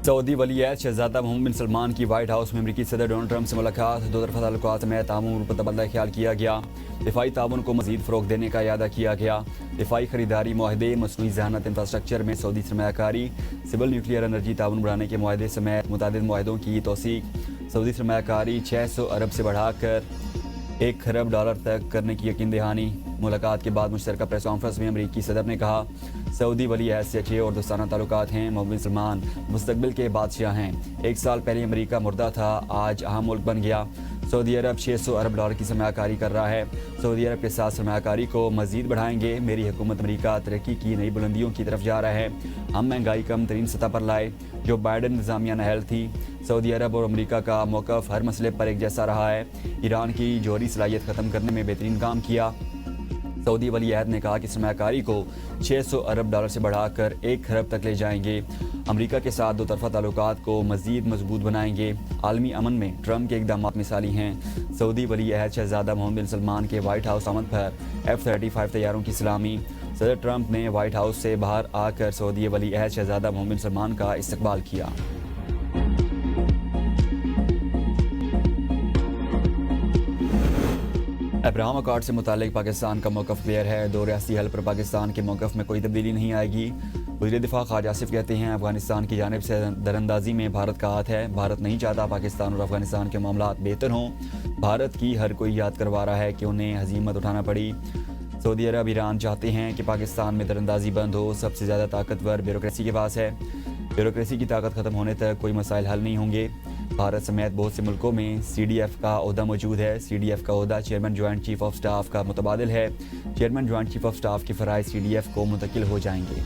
Saudi वली-ए-अहद शहजादा मोहम्मद बिन सलमान की white house में अमेरिकी सदर डोनाल्ड ट्रंप से मुलाकात। दो तरफा ताल्लुकात में तामुन पर तबादला ख्याल किया गया। दिफाई ताउन को मजीद फ़रोग़ देने का इरादा किया गया। दिफाई खरीदारी मुआहदे, मसनूई ज़हानत इंफ्रास्ट्रक्चर में सऊदी सरमायाकारी, सिविल न्यूक्लियर एनर्जी ताउन बढ़ाने के मुआहदे समेत मुतअद्दिद मुआहदों की तौसीक। सऊदी सरमायाकारी 600 अरब से बढ़ाकर $1 खरब तक करने की यकीन दहानी। मुलाकात के बाद मुश्तरका प्रेस कॉन्फ्रेंस में अमेरिकी सदर ने कहा, सऊदी वली-ए-अहद से अच्छे और दोस्ताना ताल्लुकात हैं। मोहम्मद बिन सलमान मुस्तकबिल के बादशाह हैं। 1 साल पहले अमेरिका मुर्दा था, आज अहम मुल्क बन गया। सऊदी अरब $600 अरब की सरमायाकारी कर रहा है। सऊदी अरब के साथ सरमायाकारी को मजीद बढ़ाएंगे। मेरी हुकूमत अमेरिका तरक्की की नई बुलंदियों की तरफ जा रहा है। हम महंगाई कम तरीन सतह पर लाए जो बाइडन इंतजामिया नाअहल थी। सऊदी अरब और अमेरिका का मौक़िफ़ हर मसले पर एक जैसा रहा है। ईरान की जौहरी सलाहियत ख़त्म करने में बेहतरीन काम किया। सऊदी वली-ए-अहद ने कहा कि सरमायाकारी को $600 अरब से बढ़ाकर $1 खरब तक ले जाएंगे। अमेरिका के साथ दो तरफा ताल्लुकात को मजीद मजबूत बनाएंगे। आलमी अमन में ट्रंप के इक़दामात मिसाली हैं। सऊदी वली-ए-अहद शहजादा मोहम्मद बिन सलमान के व्हाइट हाउस आमद पर F-35 तैयारों की सलामी। सदर ट्रंप ने व्हाइट हाउस से बाहर आकर सऊदी वली-ए-अहद शहजादा मोहम्मद बिन सलमान का इस्तकबाल किया। अब्राहम अकॉर्ड से मुतालिक पाकिस्तान का मौक़िफ़ क्लियर है। 2 रियासी हल पर पाकिस्तान के मौक़िफ़ में कोई तब्दीली नहीं आएगी। वज़ीर दिफ़ा ख़ालिद आसिफ कहते हैं, अफगानिस्तान की जानिब से दरअंदाज़ी में भारत का हाथ है। भारत नहीं चाहता पाकिस्तान और अफगानिस्तान के मामलात बेहतर हों। भारत की हर कोई याद करवा रहा है कि उन्हें हज़ीमत उठाना पड़ी। सऊदी अरब, ईरान चाहते हैं कि पाकिस्तान में दरअंदाज़ी बंद हो। सबसे ज़्यादा ताकतवर ब्यूरोक्रेसी के पास है। ब्यूरोक्रेसी की ताकत ख़त्म होने तक कोई मसाइल हल नहीं होंगे। भारत समेत बहुत से मुल्कों में CDF का ओहदा मौजूद है। CDF का ओहदा chairman joint chief of staff का मुतबादिल है। Chairman joint chief of staff के फ़राइज़ CDF को मुंतकिल हो जाएंगे।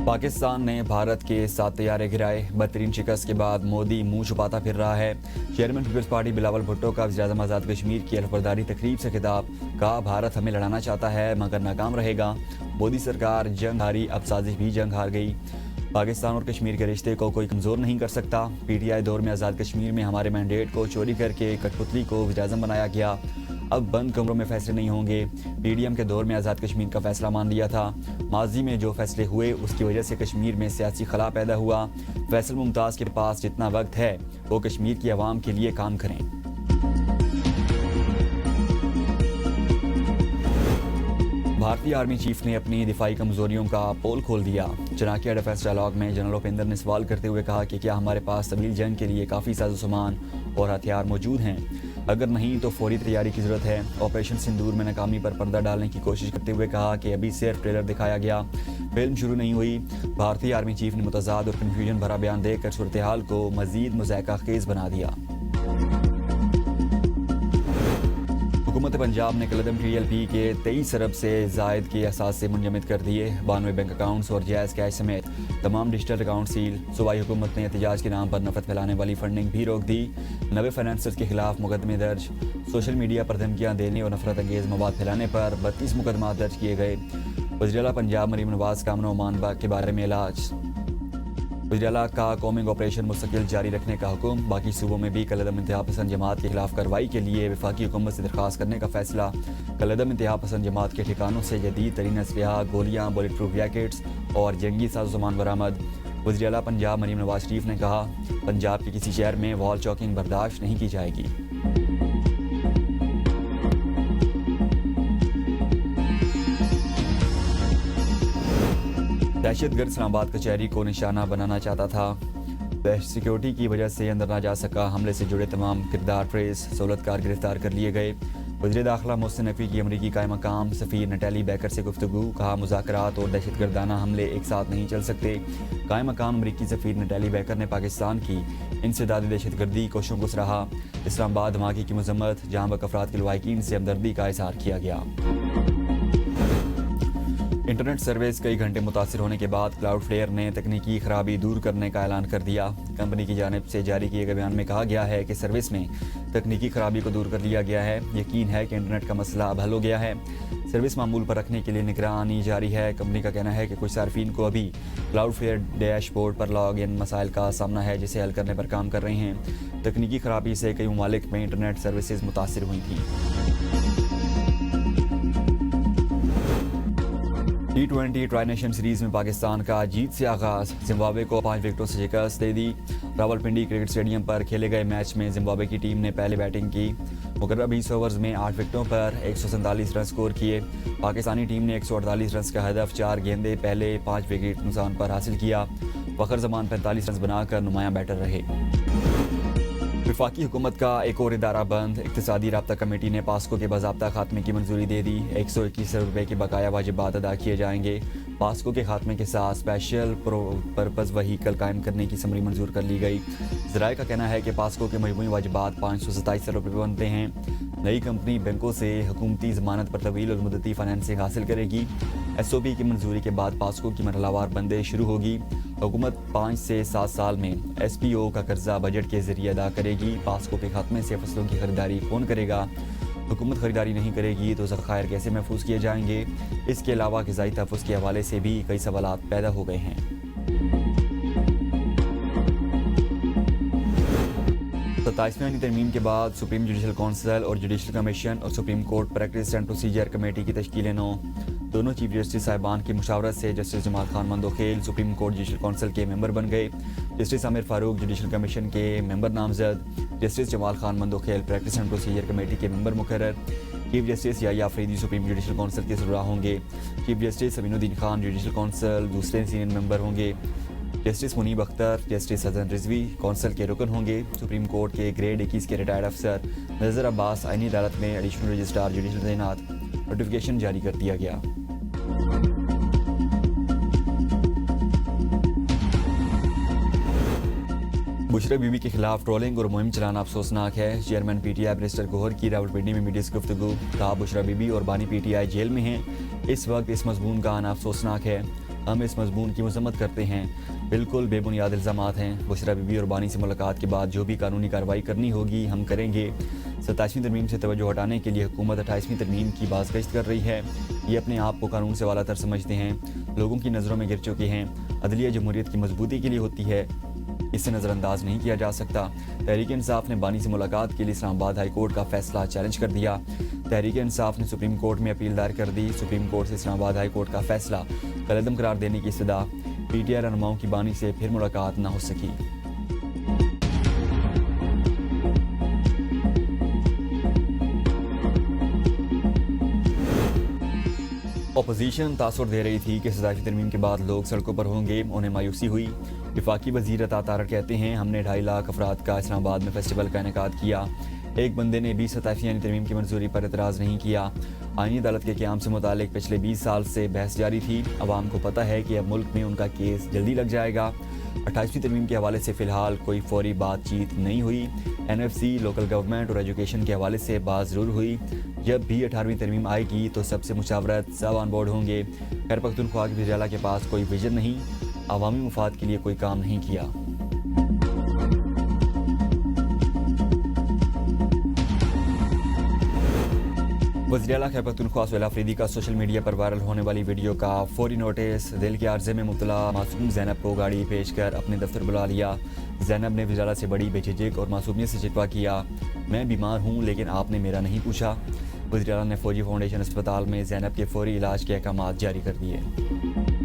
पाकिस्तान ने भारत के 7 तैयारे गिराए। बदतरीन शिकस्त के बाद मोदी मुंह छुपाता फिर रहा है। चेयरमैन पीपल्स पार्टी बिलावल भुट्टो का वज़ीर-ए-आज़म आज़ाद कश्मीर की अलफबरदारी तकरीब से खिताब। कहा, भारत हमें लड़ाना चाहता है मगर नाकाम रहेगा। मोदी सरकार जंग हारी, अब साजिश भी जंग हार गई। पाकिस्तान और कश्मीर के रिश्ते को कोई कमज़ोर नहीं कर सकता। PTI दौर में आज़ाद कश्मीर में हमारे मैंडेट को चोरी करके कठपुतली को वज़ीर-ए-आज़म बनाया गया। अब बंद कमरों में फैसले नहीं होंगे। PDM के दौर में आज़ाद कश्मीर का फैसला मान लिया था। माजी में जो फैसले हुए उसकी वजह से कश्मीर में सियासी खला पैदा हुआ। फैसल मुमताज़ के पास जितना वक्त है वो कश्मीर की आवाम के लिए काम करें। भारतीय आर्मी चीफ ने अपनी दिफाई कमजोरियों का पोल खोल दिया। चनाकिया डिफेंस डायलॉग में जनरल उपेंद्र ने सवाल करते हुए कहा कि क्या हमारे पास तवील जंग के लिए काफ़ी साजो सामान और हथियार मौजूद हैं? अगर नहीं तो फौरी तैयारी की ज़रूरत है। ऑपरेशन सिंदूर में नाकामी पर पर्दा डालने की कोशिश करते हुए कहा कि अभी सिर्फ ट्रेलर दिखाया गया, फिल्म शुरू नहीं हुई। भारतीय आर्मी चीफ ने मुतज़ाद और कन्फ्यूजन भरा बयान देकर सूरत हाल को मज़ीद मुज़ायका खेज़ बना दिया। हुकूमत पंजाब ने कलदम TLP के 23 अरब से जायद के असासे मुंजमद कर दिए। 92 बैंक अकाउंट्स और जायज़ कैश समेत तमाम डिजिटल अकाउंट सील। सूबाई हुकूमत ने एहतजाज के नाम पर नफरत फैलाने वाली फंडिंग भी रोक दी। 90 फाइनेंसर्स के खिलाफ मुकदमे दर्ज। सोशल मीडिया पर धमकियां देने और नफरत अंगेज मवाद फैलाने पर 32 मुकदमा दर्ज किए गए। वज़ीर आला पंजाब मरीम नवाज का अमन व अमान के बारे में इलाज। वज़ीर आला का कॉमिंग ऑपरेशन मुस्तकिल जारी रखने का हुक्म। बाकी सूबों में भी कलदम इंतहा पसंद जमात के खिलाफ कार्रवाई के लिए वफाकी हुकूमत से दरख्वास्त करने का फैसला। कलदम इंतहा पसंद जमात के ठिकानों से जदीद तरीन असलहा, गोलियाँ, बुलेट प्रूफ जैकेट्स और जंगी साजो सामान बरामद। वज़ीर आला पंजाब मरीम नवाज शरीफ ने कहा, पंजाब के किसी शहर में वॉल चॉकिंग बर्दाश्त नहीं की जाएगी। दहशतगर्द इस्लामाबाद कचहरी को निशाना बनाना चाहता था। सिक्योरिटी की वजह से अंदर ना जा सका। हमले से जुड़े तमाम किरदार ट्रेस सहूलतकार गिरफ्तार कर लिए गए। वज़ीर दाखिला मोहसिन नकवी की अमरीकी कायम मकाम सफ़ीर नटैली बैकर से गुफ्तगू। कहा, मुज़ाकरात और दहशतगर्दाना हमले एक साथ नहीं चल सकते। कायम मकाम अमरीकी सफ़ीर नटैली बैकर ने पाकिस्तान की इंसदादी दहशतगर्दी कोशिशों को सराहा। इस्लामाबाद धमाके की मजम्मत। जहाँ बक अफराद के लवाहिकीन से हमदर्दी का इज़हार किया गया। इंटरनेट सर्विस कई घंटे मुतासिर होने के बाद क्लाउडफ्लेयर ने तकनीकी खराबी दूर करने का ऐलान कर दिया। कंपनी की जानिब से जारी किए गए बयान में कहा गया है कि सर्विस में तकनीकी खराबी को दूर कर लिया गया है। यकीन है कि इंटरनेट का मसला अब हल हो गया है। सर्विस मामूल पर रखने के लिए निगरानी जारी है। कंपनी का कहना है कि कुछ सार्फिन को अभी क्लाउडफ्लेयर डैशबोर्ड पर लॉग इन मसाइल का सामना है, जिसे हल करने पर काम कर रहे हैं। तकनीकी खराबी से कई ममालिक में इंटरनेट सर्विसेज मुतासिर हुई थी। T20 ट्राई नेशन सीरीज में पाकिस्तान का जीत से आगाज, जिम्बाब्वे को 5 विकेटों से शिकस्त दे दी। रावलपिंडी क्रिकेट स्टेडियम पर खेले गए मैच में जिम्बाब्वे की टीम ने पहले बैटिंग की। मुकर्रर 20 ओवर्स में 8 विकेटों पर 147 रन स्कोर किए। पाकिस्तानी टीम ने 148 रन का हदफ 4 गेंदे पहले 5 विकेट नुकसान पर हासिल किया। फखर जमान 45 रन बनाकर नुमायां बैटर रहे। वफाकी हुकूमत का एक और इदारा बंद, इक्तिसादी राब्ता कमेटी ने पास्को के बाज़ाब्ता खात्मे की मंजूरी दे दी। 121 अरब रुपये के बकाया वाजिबात अदा किए जाएंगे। पास्को के खात्मे के साथ स्पेशल पर्पज़ वहीकल कायम करने की समरी मंजूर कर ली गई। ज़राए का कहना है कि पास्को के मजमूई वाजिबात 527 अरब रुपये बनते हैं। नई कंपनी बैंकों से हुकूमती ज़मानत पर तवील और मुद्दती फाइनेंसिंग हासिल करेगी। SOP की मंजूरी के बाद पास्को की मरहलावार बंदिश शुरू होगी। हुकूमत 5 से 7 साल में SPO का कर्जा बजट के जरिए अदा करेगी। पास्को के खात्मे से फसलों की खरीदारी कौन करेगा? हुकूमत खरीदारी नहीं करेगी तो ज़खायर कैसे महफूज किए जाएंगे? इसके अलावा ग़िज़ाई तहफ़्फ़ुज़ के हवाले से भी कई सवालात पैदा हो गए हैं। 27वीं तरमीम के बाद सुप्रीम जुडिशल कौंसिल और जुडिशल कमीशन और supreme court practice and Procedure committee की तश्कील 9। दोनों चीफ जस्टिस साहिबान की मुशावरत से Justice Jamal Khan Mandokhel Supreme Court Judicial Council के मेंबर बन गए। Justice Aamir Farooq Judicial Commission के मेंबर नामजद। Justice Jamal Khan Mandokhel Practice and Procedure Committee के मेंबर मुकर्रर। Chief Justice Yahya Afridi Supreme Judicial Council के सरबराह होंगे। Chief Justice Aminuddin Khan Judicial Council दूसरे सीनियर मेंबर होंगे। Justice Munib Akhtar Justice Hasan Rizvi council के रुकन होंगे। सुप्रीम कोर्ट के ग्रेड 21 के रिटायर्ड अफसर नज़र अब्बास आईनी अदालत में एडिशनल रजिस्ट्रार जुडिशल तैनात। नोटिफिकेशन जारी कर दिया गया। बुशरा बीबी के खिलाफ ट्रोलिंग और मुहिम चलाना अफसोसनाक है। चेयरमैन PTI बैरिस्टर गोहर की रावलपिंडी में मीडिया से गुफ्तगू। कहा बुशरा बीबी और बानी PTI जेल में हैं। इस वक्त इस मजमून का आना अफसोसनाक है। हम इस मजमून की मजम्मत करते हैं। बिल्कुल बेबुनियाद इल्ज़ामात हैं। बुशरा बीबी और बानी से मुलाकात के बाद जो भी कानूनी कार्रवाई करनी होगी हम करेंगे। 27वीं तरमीम से तवज्जो हटाने के लिए हुकूमत 28वीं तरमीम की बाज़गश्त कर रही है। ये अपने आप को कानून से वालातर समझते हैं, लोगों की नज़रों में गिर चुके हैं। अदलिया जमहूरियत की मजबूती के लिए होती है, इसे नज़रअंदाज नहीं किया जा सकता। तहरीक इंसाफ ने बानी से मुलाकात के लिए इस्लामाबाद हाई कोर्ट का फैसला चैलेंज कर दिया। तहरीक इंसाफ ने सुप्रीम कोर्ट में अपील दायर कर दी। सुप्रीम कोर्ट से इस्लामाबाद हाई कोर्ट का फैसला कलअदम करार देने की इस्तदा। PTI रहनुमाओं की बानी से फिर मुलाकात न हो सकी। अपोजिशन तासुर दे रही थी कि 27वीं तरमीम के बाद लोग सड़कों पर होंगे, उन्हें मायूसी हुई। वफाकी वज़ीर अता तारड़ कहते हैं हमने 2.5 लाख अफराद का इस्लामाबाद में फेस्टिवल का इनेकाद किया। एक बंदे ने भी 27वीं तरमीम की मंजूरी पर एतराज़ नहीं किया। आईनी अदालत के क़याम से मुतालिक पिछले 20 साल से बहस जारी थी। अवाम को पता है कि अब मुल्क में उनका केस जल्दी लग जाएगा। 28वीं तरमीम के हवाले से फ़िलहाल कोई फौरी बातचीत नहीं हुई। NFC, लोकल गवर्नमेंट और एजुकेशन के हवाले से बात ज़रूर हुई। जब भी 18वीं तरमीम आएगी तो सबसे मुशावरत सब ऑन बोर्ड होंगे। खैर पख्तूनख्वा के वज़ीर के पास कोई विजन नहीं, अवामी मुफाद के लिए कोई काम नहीं किया। वज़ीर आला खैबर पख्तूनख्वा सुहेल अफरीदी का सोशल मीडिया पर वायरल होने वाली वीडियो का फौरी नोटिस। दिल के आर्जे में मुब्तला मासूम ज़ैनब को गाड़ी पेश कर अपने दफ्तर बुला लिया। ज़ैनब ने वज़ीर आला से बड़ी बेझिझक और मासूमियत से शिकवा किया, मैं बीमार हूँ लेकिन आपने मेरा नहीं पूछा। वज़ीर आला ने फौजी फाउंडेशन अस्पताल में ज़ैनब के फौरी इलाज के अहकामात जारी कर दिए।